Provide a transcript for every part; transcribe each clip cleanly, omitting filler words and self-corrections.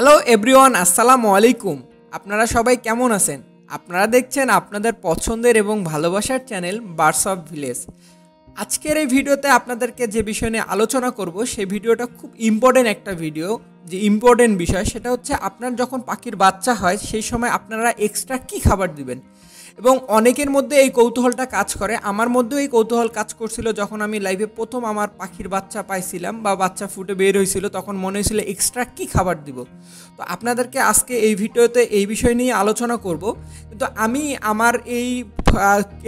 Hello everyone, আসসালামু আলাইকুম। আপনারা সবাই কেমন আছেন? আপনারা দেখছেন আপনাদের পছন্দের এবং ভালোবাসার চ্যানেল বার্ডস অফ ভিলেজ। আজকের এই ভিডিওতে আপনাদেরকে যে বিষয় নিয়ে আলোচনা করব সেই ভিডিওটা খুব ইম্পর্টেন্ট একটা ভিডিও। যে ইম্পর্টেন্ট বিষয় সেটা হচ্ছে আপনার যখন পাখির বাচ্চা হয় সেই সময় আপনারা এক্সট্রা কী খাবার দিবেন। এবং অনেকের মধ্যে এই কৌতূহলটা কাজ করে, আমার মধ্যেও এই কৌতূহল কাজ করছিল। যখন আমি লাইভে প্রথম আমার পাখির বাচ্চা পাইছিলাম বা বাচ্চা ফুটে বের হয়েছিল, তখন মনে হয়েছিল এক্সট্রা কী খাবার দিব। তো আপনাদেরকে আজকে এই ভিডিওতে এই বিষয় নিয়ে আলোচনা করব। কিন্তু আমি আমার এই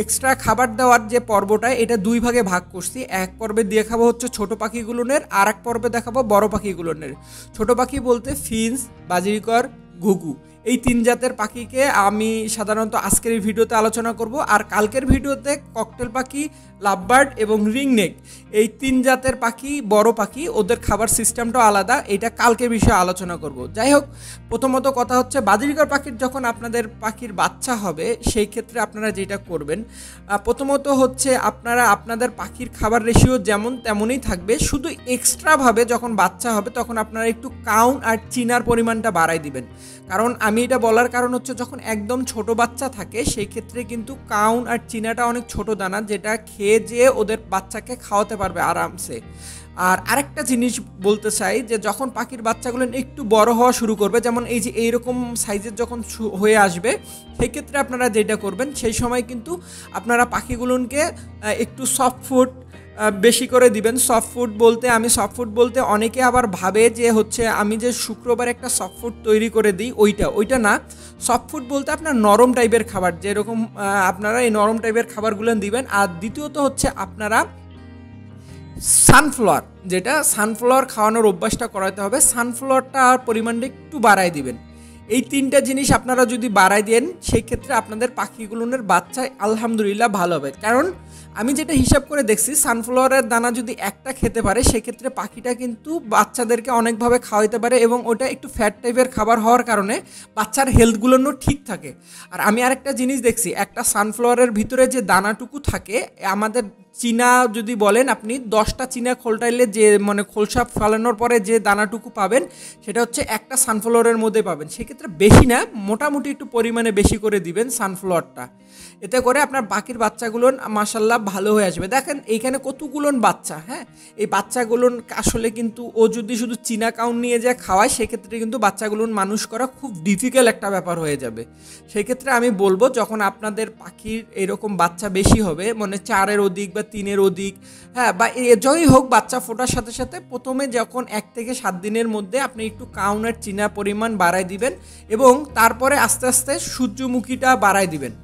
এক্সট্রা খাবার দেওয়ার যে পর্বটা, এটা দুই ভাগে ভাগ করছি। এক পর্বে দেখাবো হচ্ছে ছোটো পাখিগুলোনের, আর এক পর্বে দেখাবো বড় পাখিগুলোনের। ছোটো পাখি বলতে ফিঞ্চ, বাজিকর, ঘুঘু, এই তিন জাতের পাখিকে আমি সাধারণত আজকের এই ভিডিওতে আলোচনা করব। আর কালকের ভিডিওতে ককটেল পাখি, লাভবার্ড এবং রিংনেক, এই তিন জাতের পাখি বড় পাখি, ওদের খাবার সিস্টেমটাও আলাদা, এটা কালকে বিষয়ে আলোচনা করব। যাই হোক, প্রথমত কথা হচ্ছে বাজিকর পাখির যখন আপনাদের পাখির বাচ্চা হবে সেই ক্ষেত্রে আপনারা যেটা করবেন, প্রথমত হচ্ছে আপনারা আপনাদের পাখির খাবার রেশিও যেমন তেমনই থাকবে, শুধু এক্সট্রাভাবে যখন বাচ্চা হবে তখন আপনারা একটু কাউন আর চিনার পরিমাণটা বাড়াই দিবেন। কারণ আমি এটা বলার কারণ হচ্ছে যখন একদম ছোট বাচ্চা থাকে সেই ক্ষেত্রে কিন্তু কাউন আর চিনাটা অনেক ছোট দানা, যেটা খেয়ে যেয়ে ওদের বাচ্চাকে খাওয়াতে পারবে আরামসে। আর আরেকটা জিনিস বলতে চাই যে যখন পাখির বাচ্চাগুলো একটু বড় হওয়া শুরু করবে, যেমন এই যে এইরকম সাইজের যখন হয়ে আসবে, সেই ক্ষেত্রে আপনারা যেটা করবেন সেই সময় কিন্তু আপনারা পাখিগুলোকে একটু সফট ফুড বেশি করে দিবেন। সফট ফুড বলতে অনেকে আবার ভাবে যে হচ্ছে আমি যে শুক্রবার একটা সফট ফুড তৈরি করে দিই ওইটা না। সফট ফুড বলতে আপনার নরম টাইপের খাবার, যেরকম আপনারা এই নরম টাইপের খাবারগুলো দিবেন। আর দ্বিতীয়ত হচ্ছে আপনারা সানফ্লাওয়ার খাওয়ানোর অভ্যাসটা করাতে হবে। সানফ্লাওয়ারটা পরিমাণটা একটু বাড়ায় দিবেন। এই তিনটা জিনিস আপনারা যদি বাড়াই দেন সেই ক্ষেত্রে আপনাদের পাখিগুলোর বাচ্চা আলহামদুলিল্লাহ ভালো হবে। কারণ আমি যেটা হিসাব করে দেখছি, সানফ্লাওয়ারের দানা যদি একটা খেতে পারে সেক্ষেত্রে পাখিটা কিন্তু বাচ্চাদেরকে অনেকভাবে খাওয়াইতে পারে, এবং ওটা একটু ফ্যাট টাইপের খাবার হওয়ার কারণে বাচ্চার হেলথগুলোও ঠিক থাকে। আর আমি আরেকটা জিনিস দেখছি, একটা সানফ্লাওয়ারের ভিতরে যে দানাটুকু থাকে, আমাদের চীনা যদি বলেন আপনি 10টা চীনা খোলটাইলে যে খোলসা ফেলানোর পরে যে দানাটুকু পাবেন সেটা হচ্ছে একটা সানফ্লাওয়ারের মধ্যে পাবেন। সেক্ষেত্রে বেশি না, মোটামুটি একটু পরিমাণে বেশি করে দিবেন সানফ্লাওয়ারটা। এতে করে আপনার বাকির বাচ্চাগুলো মাশাল্লাহ ভালো হয়ে আসবে। দেখেন এইখানে কতগুলো বাচ্চা, হ্যাঁ, এই বাচ্চাগুলো আসলে কিন্তু ও যদি শুধু চীনা কাউন নিয়ে যায় খাওয়ায় সেক্ষেত্রে কিন্তু বাচ্চাগুলো মানুষ করা খুব ডিফিকাল্ট একটা ব্যাপার হয়ে যাবে। সেক্ষেত্রে আমি বলবো যখন আপনাদের পাখির এরকম বাচ্চা বেশি হবে, 4-এর অধিক বা 3-এর অধিক, হ্যাঁ, বা যাই হোক, বাচ্চা ফোটার সাথে সাথে প্রথমে যখন 1 থেকে 7 দিনের মধ্যে আপনি একটু কাউনের চীনা পরিমাণ বাড়ায় দিবেন, এবং তারপরে আস্তে আস্তে সূর্যমুখীটা বাড়ায় দিবেন।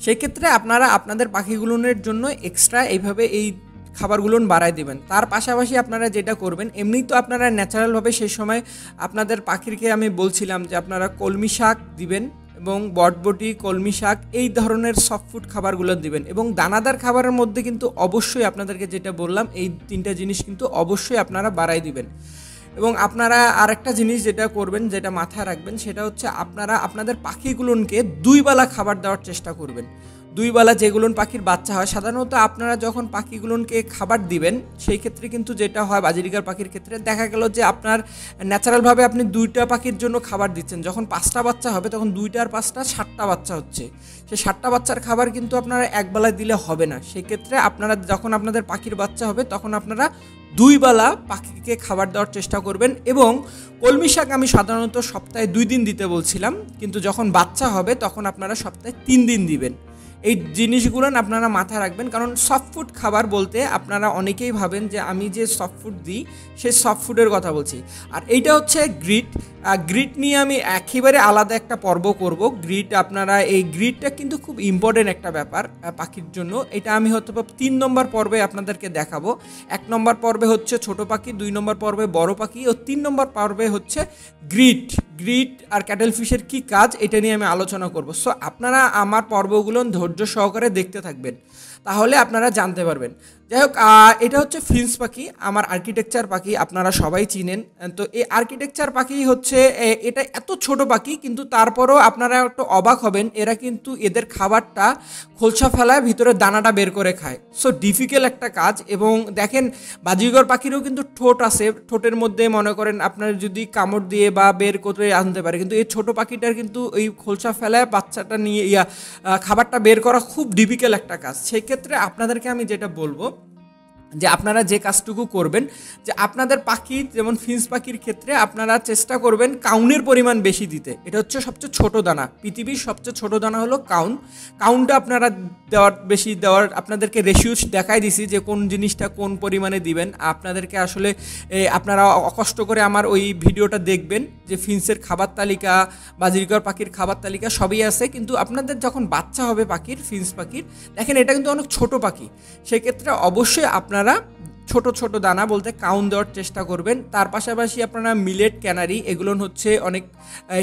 সেক্ষেত্রে আপনারা আপনাদের পাখিগুলোর জন্য এক্সট্রা এইভাবে এই খাবারগুলো বাড়ায় দিবেন। তার পাশাপাশি আপনারা যেটা করবেন, এমনি তো আপনারা ন্যাচারালভাবে সেই সময় আপনাদের পাখিকে আমি বলছিলাম যে আপনারা কলমি শাক দিবেন, এবং বটবটি, কলমি শাক, এই ধরনের সফট ফুড খাবারগুলো দিবেন। এবং দানাদার খাবারের মধ্যে কিন্তু অবশ্যই আপনাদেরকে যেটা বললাম এই 3টা জিনিস কিন্তু অবশ্যই আপনারা বাড়াই দিবেন। এবং আপনারা আরেকটা জিনিস যেটা করবেন, যেটা মাথায় রাখবেন, সেটা হচ্ছে আপনারা আপনাদের পাখিগুলোকে 2 বেলা খাবার দেওয়ার চেষ্টা করবেন। 2 বেলা যেগুলো পাখির বাচ্চা হয়, সাধারণত আপনারা যখন পাখিগুলোকে খাবার দিবেন সেই ক্ষেত্রে কিন্তু যেটা হয় বাজিকর পাখির ক্ষেত্রে দেখা গেল যে আপনার ন্যাচারালভাবে আপনি 2টা পাখির জন্য খাবার দিচ্ছেন, যখন 5টা বাচ্চা হবে তখন 2টা আর 5টা 7টা বাচ্চা হচ্ছে। সেই 7টা বাচ্চার খাবার কিন্তু আপনারা এক বেলায় দিলে হবে না। সেক্ষেত্রে আপনারা যখন আপনাদের পাখির বাচ্চা হবে তখন আপনারা 2 বেলা পাখিকে খাবার দেওয়ার চেষ্টা করবেন। এবং কলমি শাক আমি সাধারণত সপ্তাহে 2 দিন দিতে বলছিলাম, কিন্তু যখন বাচ্চা হবে তখন আপনারা সপ্তাহে 3 দিন দিবেন। এই জিনিসগুলো আপনারা মাথায় রাখবেন। কারণ সফট ফুড খাবার বলতে আপনারা অনেকেই ভাবেন যে আমি যে সফট ফুড দিই সেই সফট ফুডের কথা বলছি, আর এইটা হচ্ছে গ্রিট নিয়ে আমি একেবারে আলাদা একটা পর্ব করব। আপনারা এই গ্রিটটা কিন্তু খুব ইম্পর্টেন্ট একটা ব্যাপার পাখির জন্য। এটা আমি হয়তো 3 নম্বর পর্বে আপনাদেরকে দেখাবো। 1 নম্বর পর্বে হচ্ছে ছোট পাখি, 2 নম্বর পর্বে বড় পাখি, ও 3 নম্বর পর্বে হচ্ছে গ্রিট আর ক্যাটেল ফিশের কী কাজ, এটা নিয়ে আমি আলোচনা করব। সো আপনারা আমার পর্বগুলো ধৈর্য সহকারে দেখতে থাকবেন, তাহলে আপনারা জানতে পারবেন। যাই হোক, এটা হচ্ছে ফিঞ্চ পাখি, আমার আর্কিটেকচার পাখি, আপনারা সবাই চিনেন। তো এই আর্কিটেকচার পাখি হচ্ছে এটা এত ছোট পাখি, কিন্তু তারপরও আপনারা একটু অবাক হবেন, এরা কিন্তু এদের খাবারটা খোলসা ফেলায় ভিতরে দানাটা বের করে খায়। সো ডিফিকাল্ট একটা কাজ। এবং দেখেন বাজিগর পাখিরও কিন্তু ঠোঁট আছে, ঠোঁটের মধ্যে মনে করেন আপনার যদি কামড় দিয়ে বা বের করে আনতে পারে, কিন্তু এই ছোট পাখিটার কিন্তু এই খোলসা ফেলায় বাচ্চাটা নিয়ে খাবারটা বের করা খুব ডিফিকাল্ট একটা কাজ। সেই ক্ষেত্রে আপনাদেরকে আমি যেটা বলবো যে আপনারা যে কাজটুকু করবেন, যে আপনাদের পাখি যেমন ফিঞ্চ পাখির ক্ষেত্রে আপনারা চেষ্টা করবেন কাউনের পরিমাণ বেশি দিতে। এটা হচ্ছে সবচেয়ে ছোট দানা, পৃথিবীর সবচেয়ে ছোট দানা হলো কাউনটা আপনারা বেশি দেওয়ার আপনাদেরকে রেশিও দেখাই দিছি যে কোন জিনিসটা কোন পরিমাণে দিবেন। আপনাদেরকে আসলে আপনারা অকষ্ট করে আমার ওই ভিডিওটা দেখবেন, যে ফিঞ্চের খাবার তালিকা, বাজিকর পাখির খাবার তালিকা সবই আছে। কিন্তু আপনাদের যখন বাচ্চা হবে পাখির, ফিঞ্চ পাখির, দেখেন এটা কিন্তু অনেক ছোট পাখি, সেক্ষেত্রে অবশ্যই আপনারা ছোট ছোট দানা বলতে কাউন দেওয়ার চেষ্টা করবেন। তার পাশাপাশি আপনারা মিলেট, ক্যানারি, এগুলো হচ্ছে অনেক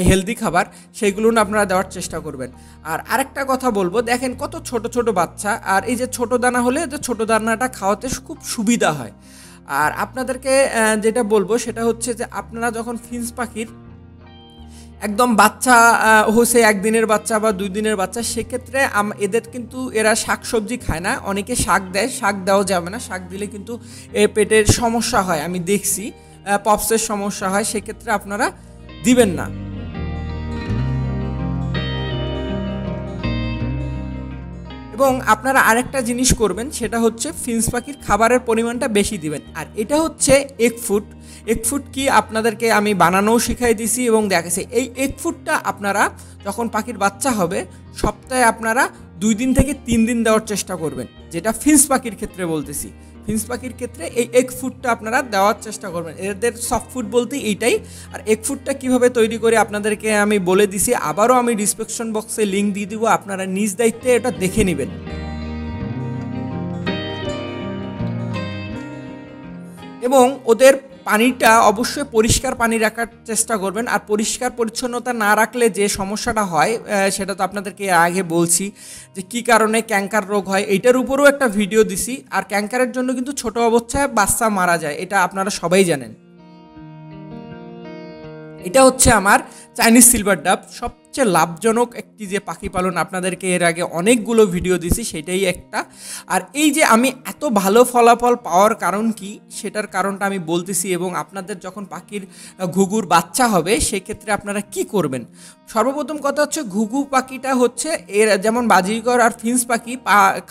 হেলদি খাবার, সেইগুলো আপনারা দেওয়ার চেষ্টা করবেন। আর আরেকটা কথা বলবো, দেখেন কত ছোট ছোট বাচ্চা, আর এই যে ছোট দানা হলে যে ছোট দানাটা খাওয়াতে খুব সুবিধা হয়। আর আপনাদেরকে যেটা বলবো সেটা হচ্ছে যে আপনারা যখন ফিঞ্চ পাখির একদম বাচ্চা হচ্ছে, একদিনের বাচ্চা বা 2 দিনের বাচ্চা, সেক্ষেত্রে এদের কিন্তু এরা শাক সবজি খায় না। অনেকে শাক দেয়, শাক দেওয়া যাবে না, শাক দিলে কিন্তু পেটের সমস্যা হয়, আমি দেখছি পপসের সমস্যা হয়, সেক্ষেত্রে আপনারা দিবেন না। এবং আপনারা আরেকটা জিনিস করবেন, সেটা হচ্ছে ফিঞ্চ পাখির খাবারের পরিমাণটা বেশি দিবেন। আর এটা হচ্ছে এগ ফুড কি আপনাদেরকে আমি বানানোও শিখাই দিছি এবং দেখাচ্ছি। এই এগ ফুডটা আপনারা যখন পাখির বাচ্চা হবে সপ্তাহে আপনারা 2 দিন থেকে 3 দিন দেওয়ার চেষ্টা করবেন, যেটা ফিঞ্চ পাখির ক্ষেত্রে বলতেছি। ফিঞ্চ পাখির ক্ষেত্রে এই এগ ফুডটা আপনারা দেওয়ার চেষ্টা করবেন। এদের সফট ফুড বলতে এইটাই। আর এগ ফুডটা কীভাবে তৈরি করে আপনাদেরকে আমি বলে দিছি, আবারও আমি ডিসক্রিপশন বক্সে লিঙ্ক দিয়ে দিব, আপনারা নিজ দায়িত্বে এটা দেখে নেবেন। এবং ওদের পানিটা অবশ্যই পরিষ্কার পানি রাখার চেষ্টা করবেন। আর পরিষ্কার পরিচ্ছন্নতা না রাখলে যে সমস্যাটা হয় সেটা তো আপনাদেরকে আগে বলছি, যে কি কারণে ক্যাঙ্কার রোগ হয়, এইটার উপরেও একটা ভিডিও দিছি। আর ক্যাঙ্কারের জন্য কিন্তু ছোট অবস্থায় বাচ্চা মারা যায়, এটা আপনারা সবাই জানেন। এটা হচ্ছে আমার চাইনিজ সিলভার ডাব, সবচেয়ে লাভজনক একটি যে পাখি পালন, আপনাদেরকে এর আগে অনেকগুলো ভিডিও দিছি, সেটাই একটা। আর এই যে আমি এত ভালো ফলাফল পাওয়ার কারণ কি, সেটার কারণটা আমি বলতেছি। এবং আপনাদের যখন পাখির ঘুঘুর বাচ্চা হবে সেক্ষেত্রে আপনারা কি করবেন, সর্বপ্রথম কথা হচ্ছে ঘুঘু পাখিটা হচ্ছে এর যেমন বাজিকর আর ফিঞ্চ পাখি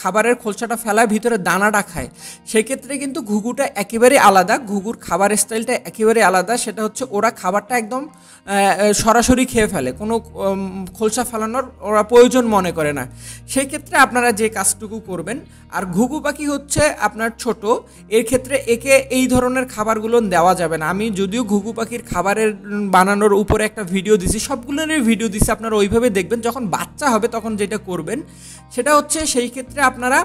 খাবারের খোলসাটা ফেলায় ভিতরে দানাটা খায়, সেক্ষেত্রে কিন্তু ঘুঘুটা একেবারে আলাদা, ঘুঘুর খাবার স্টাইলটা একেবারে আলাদা। সেটা হচ্ছে ওরা খাবারটা একদম সরাসরি খেয়ে ফেলে, কোনো খোলসা ফেলানোর ওরা প্রয়োজন মনে করে না। সেই ক্ষেত্রে আপনারা যে কাজটুকু করবেন, আর ঘুঘু পাখি হচ্ছে আপনার ছোট, এর ক্ষেত্রে একে এই ধরনের খাবারগুলো দেওয়া যাবে না। আমি যদিও ঘুঘু পাখির খাবারের বানানোর উপরে একটা ভিডিও দিছি, সবগুলোরই ভিডিও দিছি, আপনারা ওইভাবে দেখবেন। যখন বাচ্চা হবে তখন যেটা করবেন সেটা হচ্ছে, সেই ক্ষেত্রে আপনারা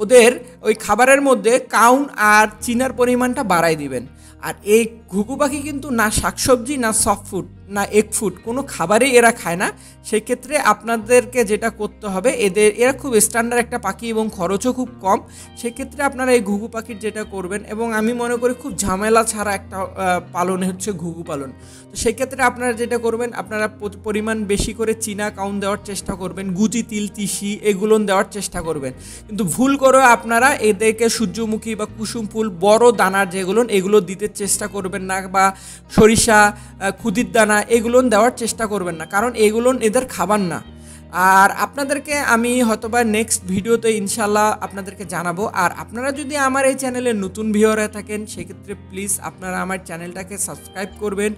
ওদের ওই খাবারের মধ্যে কাউন আর চিনার পরিমাণটা বাড়াই দিবেন। আর এই ঘুঘু পাখি কিন্তু না শাকসবজি, না সফট ফুড, না এগ ফুড, কোনো খাবারই এরা খায় না। সেই ক্ষেত্রে আপনাদেরকে যেটা করতে হবে, এরা খুব স্ট্যান্ডার্ড একটা পাখি এবং খরচও খুব কম। সেক্ষেত্রে আপনারা এই ঘুঘু পাখির যেটা করবেন, এবং আমি মনে করি খুব ঝামেলা ছাড়া একটা পালন হচ্ছে ঘুঘু পালন। তো সেক্ষেত্রে আপনারা যেটা করবেন, আপনারা পরিমাণ বেশি করে চীনা কাউন দেওয়ার চেষ্টা করবেন, গুজি, তিল, তিসি এগুলো দেওয়ার চেষ্টা করবেন। কিন্তু ভুল করে আপনারা এদেরকে সূর্যমুখী বা কুসুম ফুল বড় দানার যেগুলো, এগুলো দিতে চেষ্টা করবেন না, বা সরিষা, খুদির দানা এগুলো দেওয়ার চেষ্টা করবেন না, কারণ এগুলো এদের খাবার না। আর আপনাদেরকে আমি হয়তোবা নেক্সট ভিডিওতে ইনশাল্লাহ আপনাদেরকে জানাবো। আর আপনারা যদি আমার এই চ্যানেলে নতুন ভিউয়ার হয়ে থাকেন, সেক্ষেত্রে প্লিজ আপনারা আমার চ্যানেলটাকে সাবস্ক্রাইব করবেন,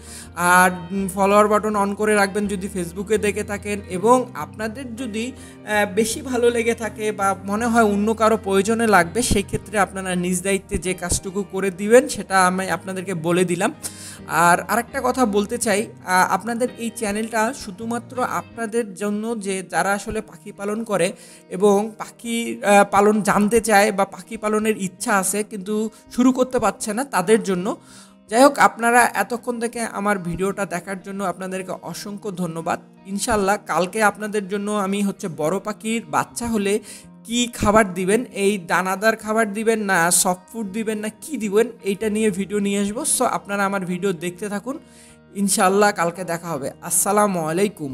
আর ফলোয়ার বাটন অন করে রাখবেন যদি ফেসবুকে দেখে থাকেন। এবং আপনাদের যদি বেশি ভালো লেগে থাকে বা মনে হয় অন্য কারো প্রয়োজনে লাগবে, সেই ক্ষেত্রে আপনারা নিজ দায়িত্বে যে কাজটুকু করে দিবেন সেটা আমি আপনাদেরকে বলে দিলাম। আর আরেকটা কথা বলতে চাই, আপনাদের এই চ্যানেলটা শুধুমাত্র আপনাদের জন্য, যে যারা আসলে পাখি পালন করে এবং পাখি পালন জানতে চায় বা পাখি পালনের ইচ্ছা আছে কিন্তু শুরু করতে পারছে না, তাদের জন্য। যাই হোক, আপনারা এতক্ষণ থেকে আমার ভিডিওটা দেখার জন্য আপনাদেরকে অসংখ্য ধন্যবাদ। ইনশাল্লাহ কালকে আপনাদের জন্য আমি বড় পাখির বাচ্চা হলে কি খাবার দিবেন, এই দানাদার খাবার দিবেন না সফট ফুড দিবেন না কি দিবেন, এইটা নিয়ে ভিডিও নিয়ে আসবো। সো আপনারা আমার ভিডিও দেখতে থাকুন, ইনশাআল্লাহ কালকে দেখা হবে। আসসালামু আলাইকুম।